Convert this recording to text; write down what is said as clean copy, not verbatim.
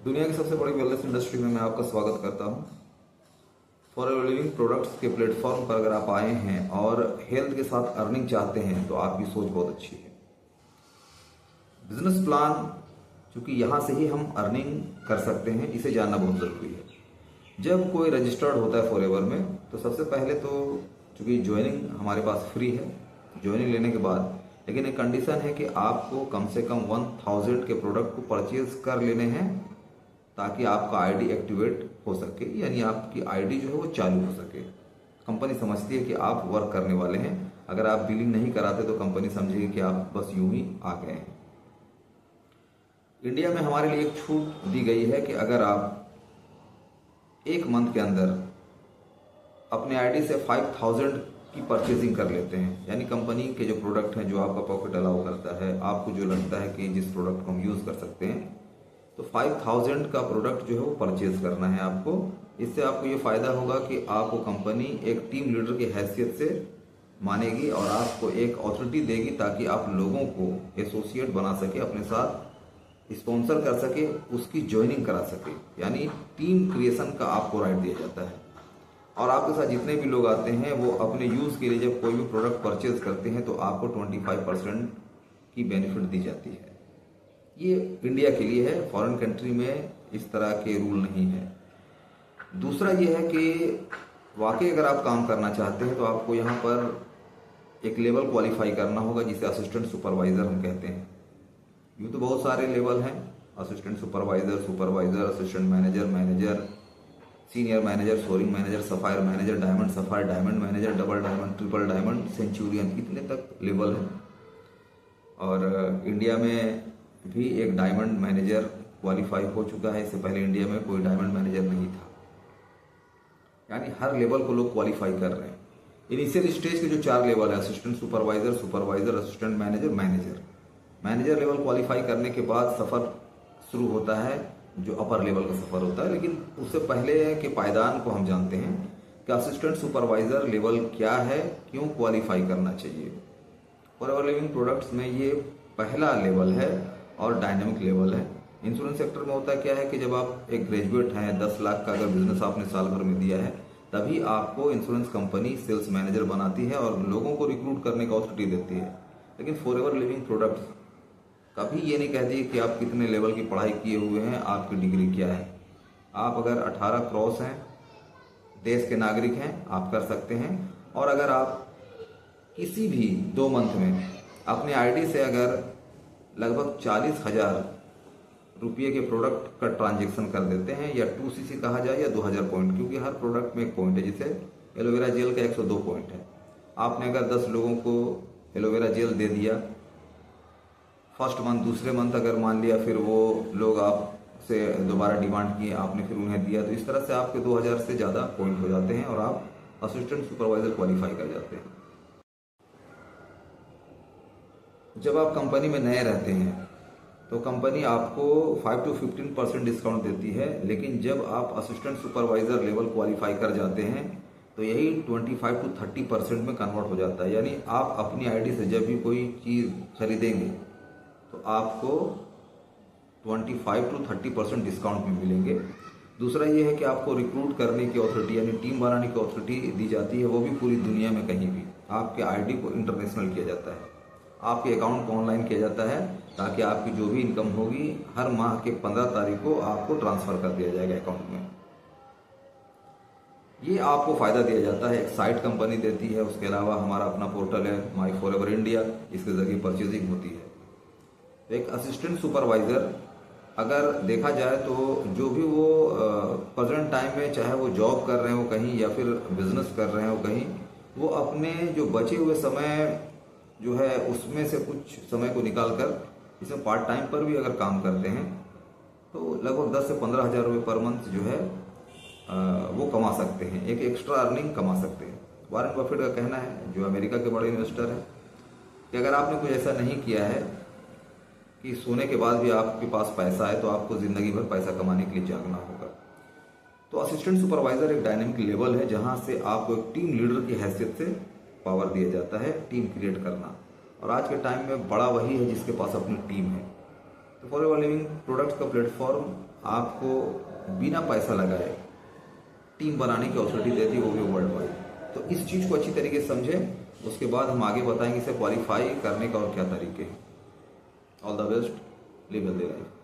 दुनिया की सबसे बड़ी वेलनेस इंडस्ट्री में मैं आपका स्वागत करता हूं। फॉर एवर लिविंग प्रोडक्ट्स के प्लेटफॉर्म पर अगर आप आए हैं और हेल्थ के साथ अर्निंग चाहते हैं तो आपकी सोच बहुत अच्छी है। बिजनेस प्लान, चूंकि यहाँ से ही हम अर्निंग कर सकते हैं, इसे जानना बहुत ज़रूरी है। जब कोई रजिस्टर्ड होता है फॉर एवर में, तो सबसे पहले तो चूंकि ज्वाइनिंग हमारे पास फ्री है, ज्वाइनिंग लेने के बाद लेकिन एक कंडीशन है कि आपको कम से कम 1000 के प्रोडक्ट को परचेज कर लेने हैं ताकि आपका आईडी एक्टिवेट हो सके, यानी आपकी आईडी जो है वो चालू हो सके। कंपनी समझती है कि आप वर्क करने वाले हैं। अगर आप बिलिंग नहीं कराते तो कंपनी समझेगी कि आप बस यूं ही आ गए हैं। इंडिया में हमारे लिए एक छूट दी गई है कि अगर आप एक मंथ के अंदर अपने आईडी से 5000 की परचेजिंग कर लेते हैं, यानी कंपनी के जो प्रोडक्ट हैं जो आपका पॉकेट अलाउ करता है, आपको जो लगता है कि जिस प्रोडक्ट को हम यूज़ कर सकते हैं, तो 5000 का प्रोडक्ट जो है वो परचेज करना है आपको। इससे आपको ये फायदा होगा कि आपको कंपनी एक टीम लीडर की हैसियत से मानेगी और आपको एक अथॉरिटी देगी ताकि आप लोगों को एसोसिएट बना सके, अपने साथ स्पॉन्सर कर सके, उसकी ज्वाइनिंग करा सके, यानी टीम क्रिएशन का आपको राइट दिया जाता है। और आपके साथ जितने भी लोग आते हैं वो अपने यूज़ के लिए जब कोई भी प्रोडक्ट परचेज करते हैं तो आपको 25% की बेनिफिट दी जाती है। ये इंडिया के लिए है, फॉरेन कंट्री में इस तरह के रूल नहीं है। दूसरा ये है कि वाकई अगर आप काम करना चाहते हैं तो आपको यहाँ पर एक लेवल क्वालिफाई करना होगा जिसे असिस्टेंट सुपरवाइज़र हम कहते हैं। यूँ तो बहुत सारे लेवल हैं, assistant supervisor, supervisor, assistant manager, manager, senior manager, soaring manager, sapphire manager, diamond sapphire, diamond manager, double diamond, triple diamond, centurion, इतने तक लेवल हैं। और इंडिया में भी एक डायमंड मैनेजर क्वालिफाई हो चुका है। इससे पहले इंडिया में कोई डायमंड मैनेजर नहीं था, यानी हर लेवल को लोग क्वालिफाई कर रहे हैं। इनिशियल स्टेज के जो 4 लेवल है, assistant supervisor, supervisor, assistant manager, manager level qualify करने के बाद सफ़र शुरू होता है जो अपर लेवल का सफ़र होता है। लेकिन उससे पहले के पायदान को हम जानते हैं कि असिस्टेंट सुपरवाइजर लेवल क्या है, क्यों क्वालिफाई करना चाहिए। फॉर एवर लिविंग प्रोडक्ट्स में ये पहला लेवल है और डायनेमिक लेवल है। इंश्योरेंस सेक्टर में होता क्या है कि जब आप एक ग्रेजुएट हैं, 10 लाख का अगर बिजनेस आपने साल भर में दिया है, तभी आपको इंश्योरेंस कंपनी सेल्स मैनेजर बनाती है और लोगों को रिक्रूट करने का अथॉरिटी देती है। लेकिन फॉर एवर लिविंग प्रोडक्ट्स कभी ये नहीं कहती कि आप कितने लेवल की पढ़ाई किए हुए हैं, आपकी डिग्री क्या है। आप अगर 18 क्रॉस हैं, देश के नागरिक हैं, आप कर सकते हैं। और अगर आप किसी भी 2 मंथ में अपने आईडी से अगर लगभग 40,000 रुपये के प्रोडक्ट का ट्रांजेक्शन कर देते हैं, या 2cc कहा जाए या 2000 पॉइंट, क्योंकि हर प्रोडक्ट में एक पॉइंट है, जैसे एलोवेरा जेल का 102 पॉइंट है। आपने अगर 10 लोगों को एलोवेरा जेल दे दिया फर्स्ट मंथ, दूसरे मंथ अगर मान लिया फिर वो लोग आपसे दोबारा डिमांड किए, आपने फिर उन्हें दिया, तो इस तरह से आपके 2000 से ज़्यादा पॉइंट हो जाते हैं और आप असिस्टेंट सुपरवाइजर क्वालिफाई कर जाते हैं। जब आप कंपनी में नए रहते हैं तो कंपनी आपको 5 to 15% डिस्काउंट देती है, लेकिन जब आप असिस्टेंट सुपरवाइजर लेवल क्वालिफाई कर जाते हैं तो यही 25 to 30% में कन्वर्ट हो जाता है। यानी आप अपनी आईडी से जब भी कोई चीज़ खरीदेंगे तो आपको 25 to 30% डिस्काउंट में मिलेंगे। दूसरा ये है कि आपको रिक्रूट करने की अथॉरिटी, यानी टीम बनाने की अथॉरिटी दी जाती है, वो भी पूरी दुनिया में कहीं भी। आपके आईडी को इंटरनेशनल किया जाता है, आपके अकाउंट को ऑनलाइन किया जाता है, ताकि आपकी जो भी इनकम होगी हर माह के 15 तारीख को आपको ट्रांसफ़र कर दिया जाएगा अकाउंट में। ये आपको फ़ायदा दिया जाता है, एक साइट कंपनी देती है, उसके अलावा हमारा अपना पोर्टल है माई फॉर एवर इंडिया, इसके ज़रिए परचेजिंग होती है। एक असिस्टेंट सुपरवाइज़र अगर देखा जाए तो जो भी वो प्रेजेंट टाइम में, चाहे वो जॉब कर रहे हो कहीं या फिर बिजनेस कर रहे हो कहीं, वो अपने जो बचे हुए समय जो है उसमें से कुछ समय को निकाल कर इसमें पार्ट टाइम पर भी अगर काम करते हैं तो लगभग 10 से 15 हज़ार रुपये पर मंथ जो है वो कमा सकते हैं, एक एक्स्ट्रा अर्निंग कमा सकते हैं। वॉरेन बफेट का कहना है, जो अमेरिका के बड़े इन्वेस्टर हैं, कि अगर आपने कुछ ऐसा नहीं किया है कि सोने के बाद भी आपके पास पैसा है, तो आपको ज़िंदगी भर पैसा कमाने के लिए जागना होगा। तो असिस्टेंट सुपरवाइज़र एक डायनेमिक लेवल है जहां से आपको एक टीम लीडर की हैसियत से पावर दिया जाता है, टीम क्रिएट करना। और आज के टाइम में बड़ा वही है जिसके पास अपनी टीम है। तो फॉरएवर लिविंग प्रोडक्ट्स का प्लेटफॉर्म आपको बिना पैसा लगाए टीम बनाने की अपॉर्चुनिटी देती है, वो भी वर्ल्ड वाइड। तो इस चीज़ को अच्छी तरीके से समझें, उसके बाद हम आगे बताएंगे इसे क्वालिफाई करने का और क्या तरीके हैं। All the best, live healthy life.